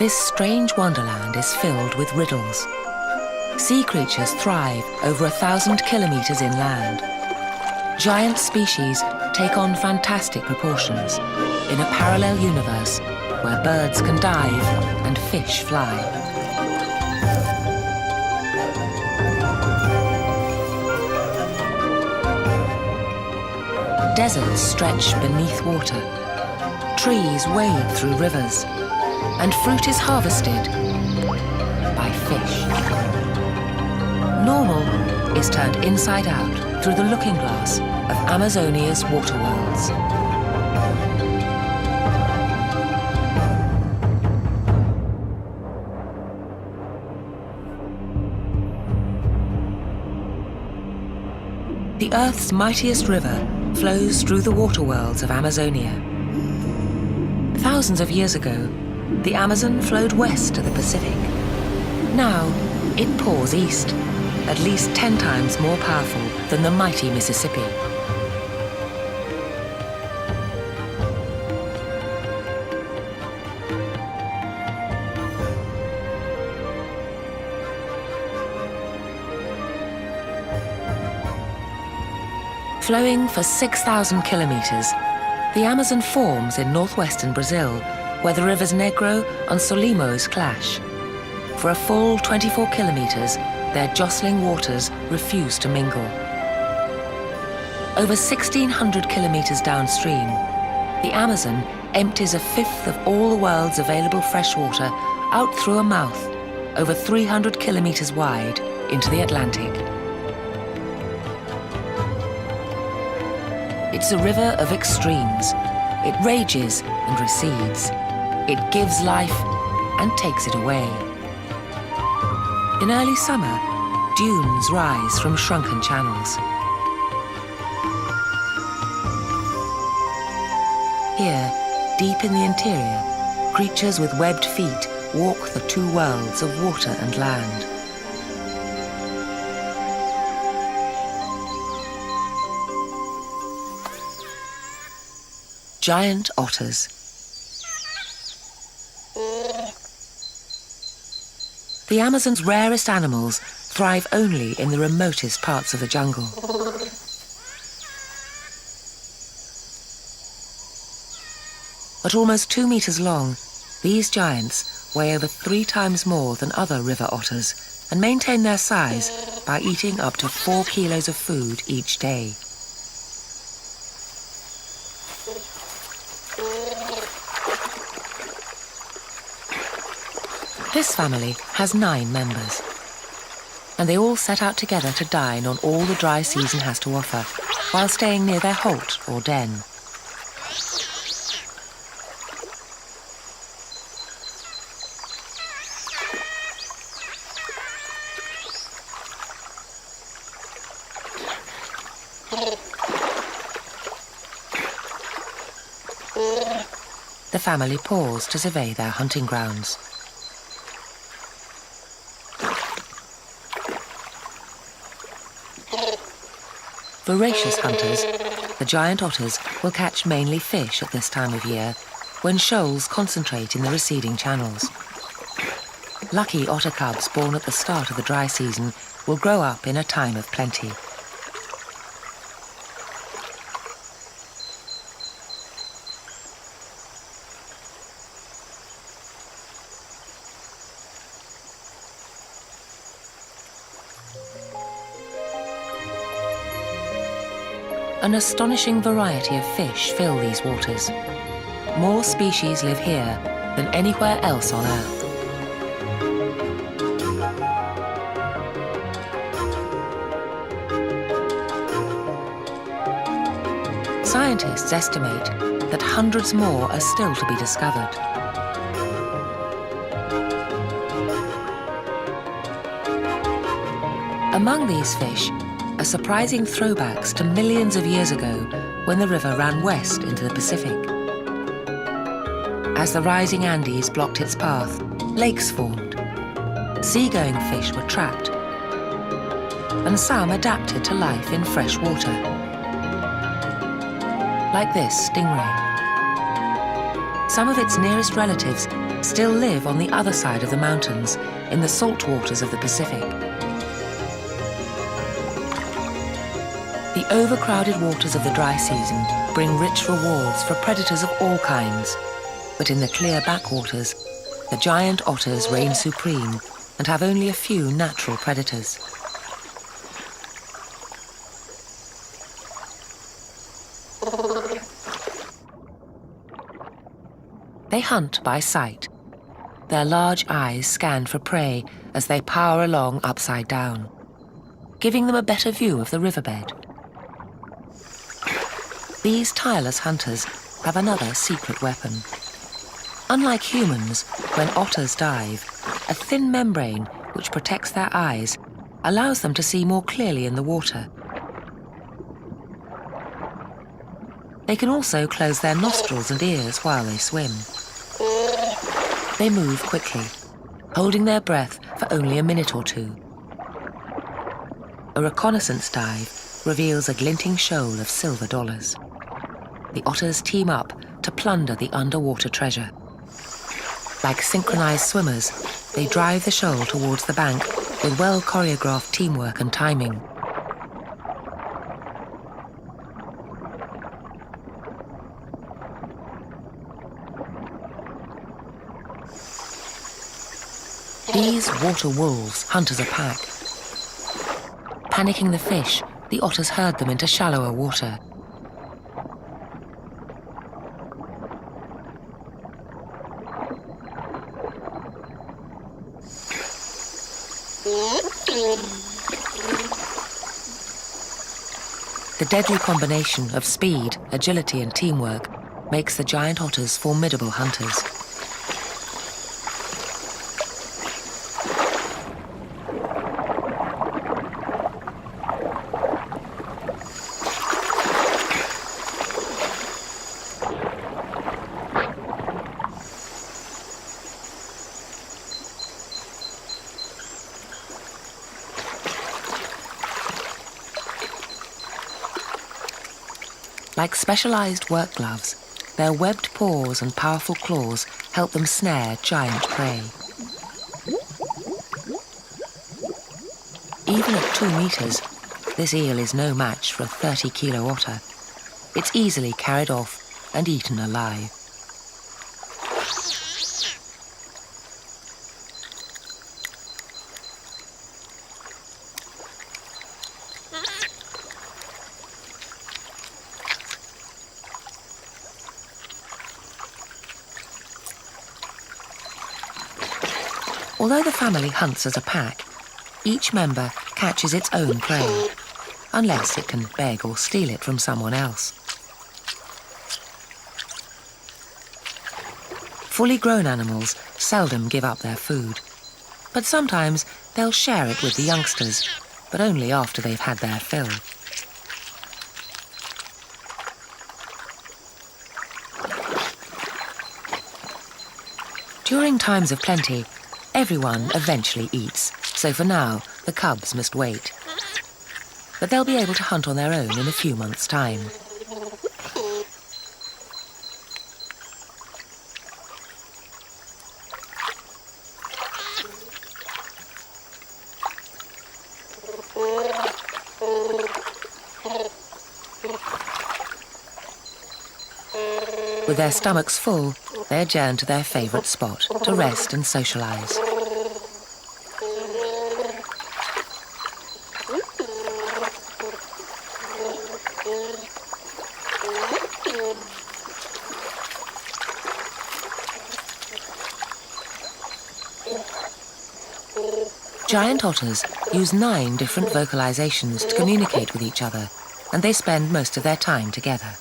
This strange wonderland is filled with riddles. Sea creatures thrive over 1,000 kilometers inland. Giant species take on fantastic proportions in a parallel universe where birds can dive and fish fly. Deserts stretch beneath water. Trees wade through rivers. And fruit is harvested by fish. Normal is turned inside out through the looking glass of Amazonia's water worlds. The Earth's mightiest river flows through the water worlds of Amazonia. Thousands of years ago, the Amazon flowed west to the Pacific. Now, it pours east, at least 10 times more powerful than the mighty Mississippi. Flowing for 6,000 kilometers, the Amazon forms in northwestern Brazil, where the rivers Negro and Solimões clash. For a full 24 kilometers, their jostling waters refuse to mingle. Over 1,600 kilometers downstream, the Amazon empties a fifth of all the world's available freshwater out through a mouth, over 300 kilometers wide, into the Atlantic. It's a river of extremes. It rages and recedes. It gives life and takes it away. In early summer, dunes rise from shrunken channels. Here, deep in the interior, creatures with webbed feet walk the two worlds of water and land. Giant otters. The Amazon's rarest animals thrive only in the remotest parts of the jungle. At almost 2 meters long, these giants weigh over 3 times more than other river otters and maintain their size by eating up to 4 kilos of food each day. This family has 9 members, and they all set out together to dine on all the dry season has to offer, while staying near their holt or den. The family pause to survey their hunting grounds. Voracious hunters, the giant otters will catch mainly fish at this time of year, when shoals concentrate in the receding channels. Lucky otter cubs born at the start of the dry season will grow up in a time of plenty. An astonishing variety of fish fill these waters. More species live here than anywhere else on Earth. Scientists estimate that hundreds more are still to be discovered. Among these fish are surprising throwbacks to millions of years ago when the river ran west into the Pacific. As the rising Andes blocked its path, lakes formed. Seagoing fish were trapped, and some adapted to life in fresh water. Like this stingray. some of its nearest relatives still live on the other side of the mountains, in the salt waters of the Pacific. The overcrowded waters of the dry season bring rich rewards for predators of all kinds, but in the clear backwaters, the giant otters reign supreme and have only a few natural predators. They hunt by sight. Their large eyes scan for prey as they power along upside down, giving them a better view of the riverbed. These tireless hunters have another secret weapon. Unlike humans, when otters dive, a thin membrane which protects their eyes allows them to see more clearly in the water. They can also close their nostrils and ears while they swim. They move quickly, holding their breath for only a minute or two. A reconnaissance dive reveals a glinting shoal of silver dollars. The otters team up to plunder the underwater treasure. Like synchronized swimmers, they drive the shoal towards the bank with well-choreographed teamwork and timing. These water wolves hunt as a pack. Panicking the fish, the otters herd them into shallower water. The deadly combination of speed, agility, and teamwork makes the giant otters formidable hunters. Like specialized work gloves, their webbed paws and powerful claws help them snare giant prey. Even at 2 meters, this eel is no match for a 30-kilo otter. It's easily carried off and eaten alive. Although the family hunts as a pack, each member catches its own prey, unless it can beg or steal it from someone else. Fully grown animals seldom give up their food, but sometimes they'll share it with the youngsters, but only after they've had their fill. During times of plenty, everyone eventually eats, so for now, the cubs must wait. But they'll be able to hunt on their own in a few months' time. With their stomachs full, they adjourn to their favourite spot to rest and socialise. Giant otters use 9 different vocalizations to communicate with each other, and they spend most of their time together.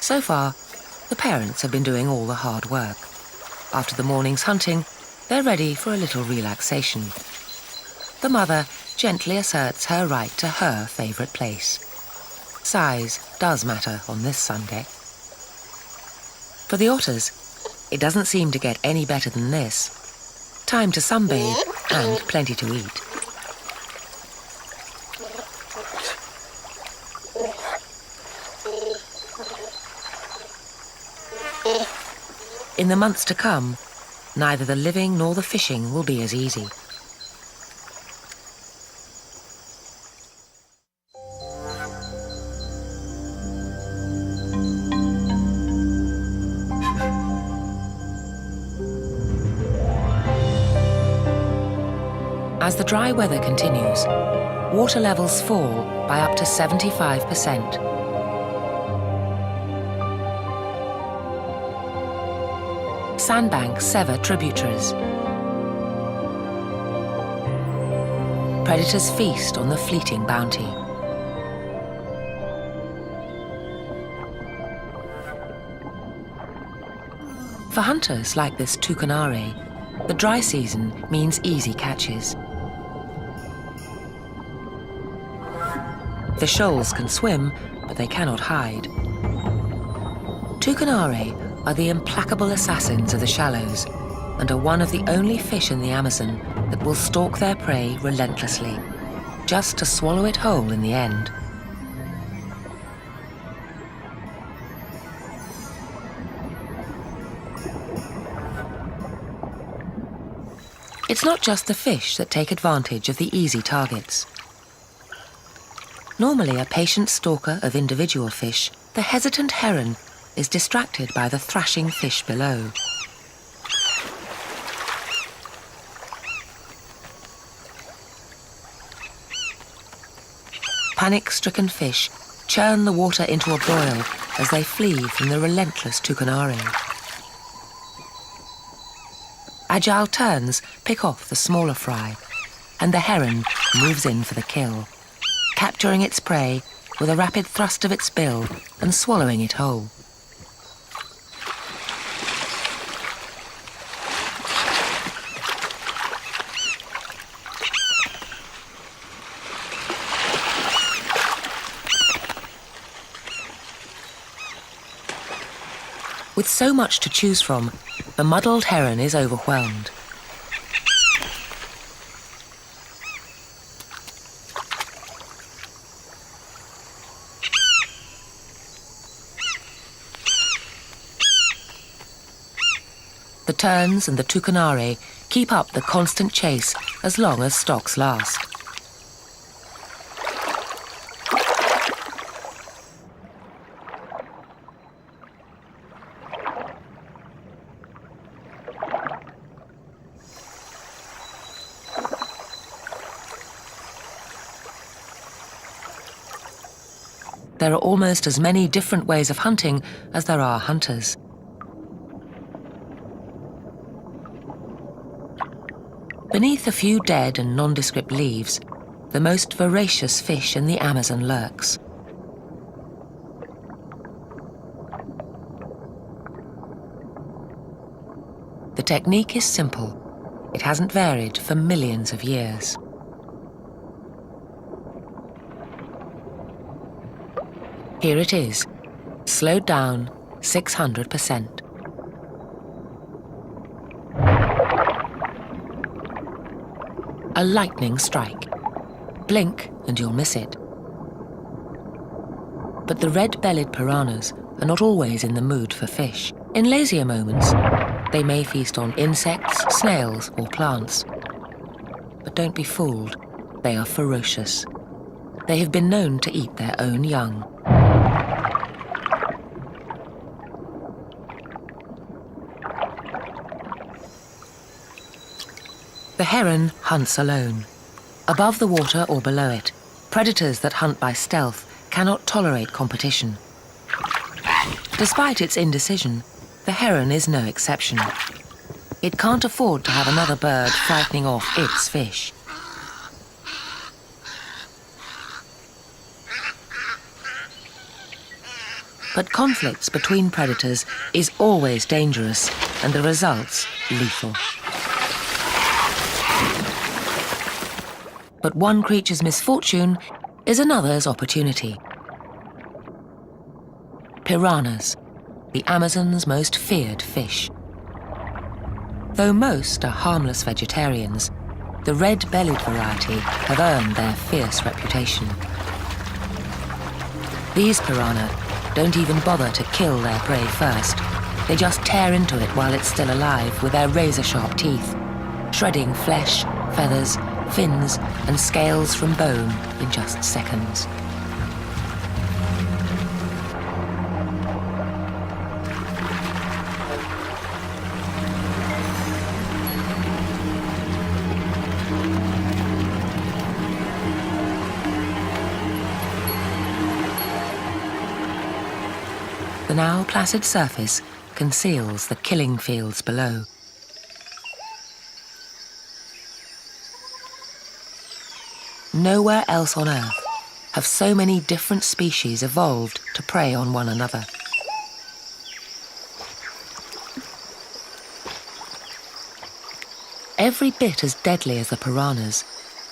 So far, the parents have been doing all the hard work. After the morning's hunting, they're ready for a little relaxation. The mother gently asserts her right to her favourite place. Size does matter on this Sunday. For the otters, it doesn't seem to get any better than this. Time to sunbathe and plenty to eat. In the months to come, neither the living nor the fishing will be as easy. As the dry weather continues, water levels fall by up to 75%. Sandbanks sever tributaries. Predators feast on the fleeting bounty. For hunters like this tucanare, the dry season means easy catches. The shoals can swim, but they cannot hide. Tucanare are the implacable assassins of the shallows and are one of the only fish in the Amazon that will stalk their prey relentlessly, just to swallow it whole in the end. It's not just the fish that take advantage of the easy targets. Normally a patient stalker of individual fish, the hesitant heron is distracted by the thrashing fish below. Panic-stricken fish churn the water into a boil as they flee from the relentless tucanare. Agile terns pick off the smaller fry, and the heron moves in for the kill, capturing its prey with a rapid thrust of its bill and swallowing it whole. With so much to choose from, the muddled heron is overwhelmed. The terns and the tucanare keep up the constant chase as long as stocks last. There are almost as many different ways of hunting as there are hunters. Beneath a few dead and nondescript leaves, the most voracious fish in the Amazon lurks. The technique is simple. It hasn't varied for millions of years. Here it is, slowed down 600%. A lightning strike. Blink and you'll miss it. But the red-bellied piranhas are not always in the mood for fish. In lazier moments, they may feast on insects, snails, or plants. But don't be fooled, they are ferocious. They have been known to eat their own young. The heron hunts alone. Above the water or below it, predators that hunt by stealth cannot tolerate competition. Despite its indecision, the heron is no exception. It can't afford to have another bird frightening off its fish. But conflicts between predators is always dangerous, and the results lethal. But one creature's misfortune is another's opportunity. Piranhas, the Amazon's most feared fish. Though most are harmless vegetarians, the red-bellied variety have earned their fierce reputation. These piranha don't even bother to kill their prey first, They just tear into it while it's still alive with their razor-sharp teeth, shredding flesh, feathers, fins, and scales from bone in just seconds. The now placid surface conceals the killing fields below. Nowhere else on Earth have so many different species evolved to prey on one another. Every bit as deadly as the piranhas,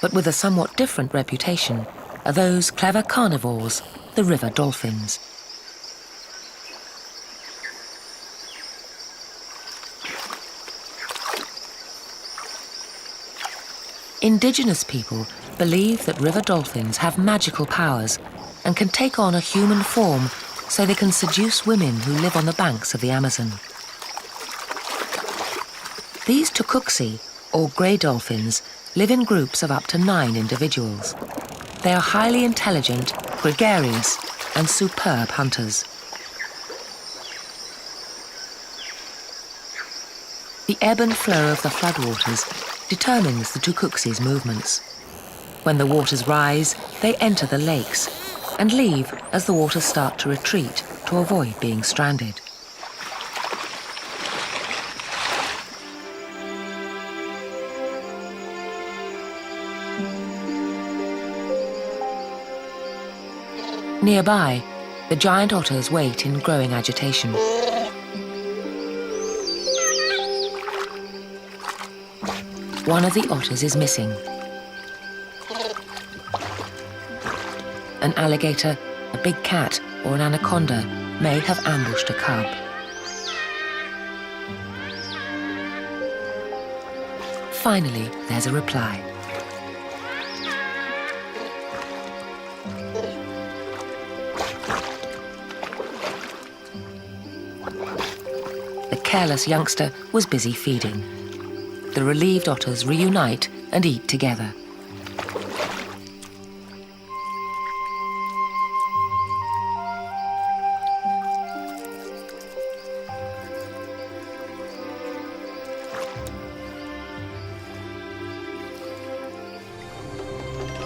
but with a somewhat different reputation, are those clever carnivores, the river dolphins. Indigenous people believe that river dolphins have magical powers and can take on a human form so they can seduce women who live on the banks of the Amazon. These tucuxi, or grey dolphins, live in groups of up to 9 individuals. They are highly intelligent, gregarious, and superb hunters. The ebb and flow of the floodwaters determines the tucuxi's movements. When the waters rise, they enter the lakes and leave as the waters start to retreat to avoid being stranded. Nearby, the giant otters wait in growing agitation. One of the otters is missing. An alligator, a big cat, or an anaconda may have ambushed a cub. Finally, there's a reply. The careless youngster was busy feeding. The relieved otters reunite and eat together.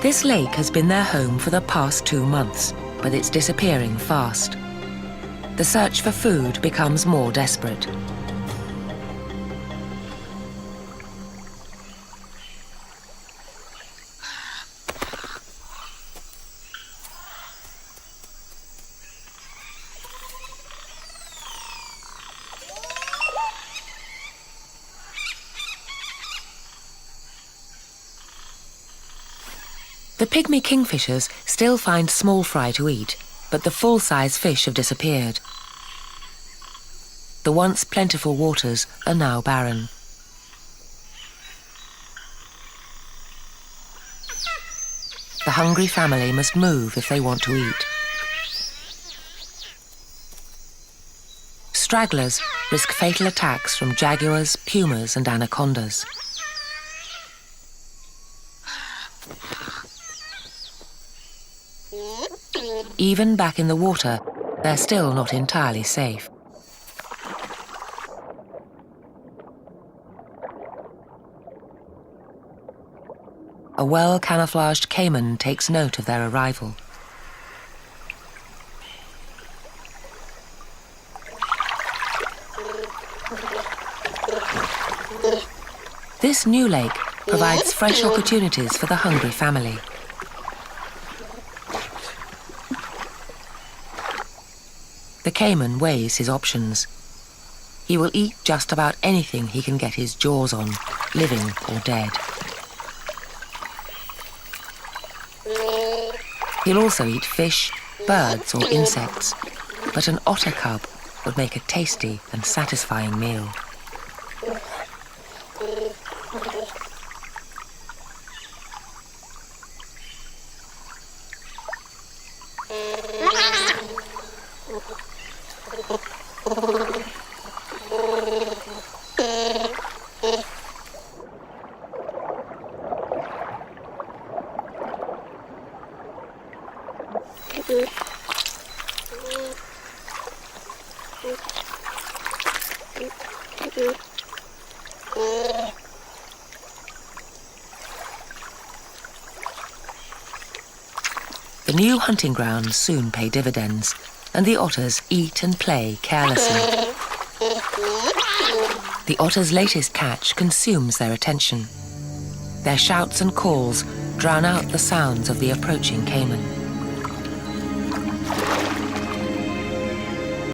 This lake has been their home for the past 2 months, but it's disappearing fast. The search for food becomes more desperate. The pygmy kingfishers still find small fry to eat, but the full-size fish have disappeared. The once plentiful waters are now barren. The hungry family must move if they want to eat. Stragglers risk fatal attacks from jaguars, pumas, and anacondas. Even back in the water, they're still not entirely safe. A well-camouflaged caiman takes note of their arrival. This new lake provides fresh opportunities for the hungry family. The caiman weighs his options. He will eat just about anything he can get his jaws on, living or dead. He'll also eat fish, birds, or insects, but an otter cub would make a tasty and satisfying meal. The new hunting grounds soon pay dividends, and the otters eat and play carelessly. The otter's latest catch consumes their attention. Their shouts and calls drown out the sounds of the approaching caiman.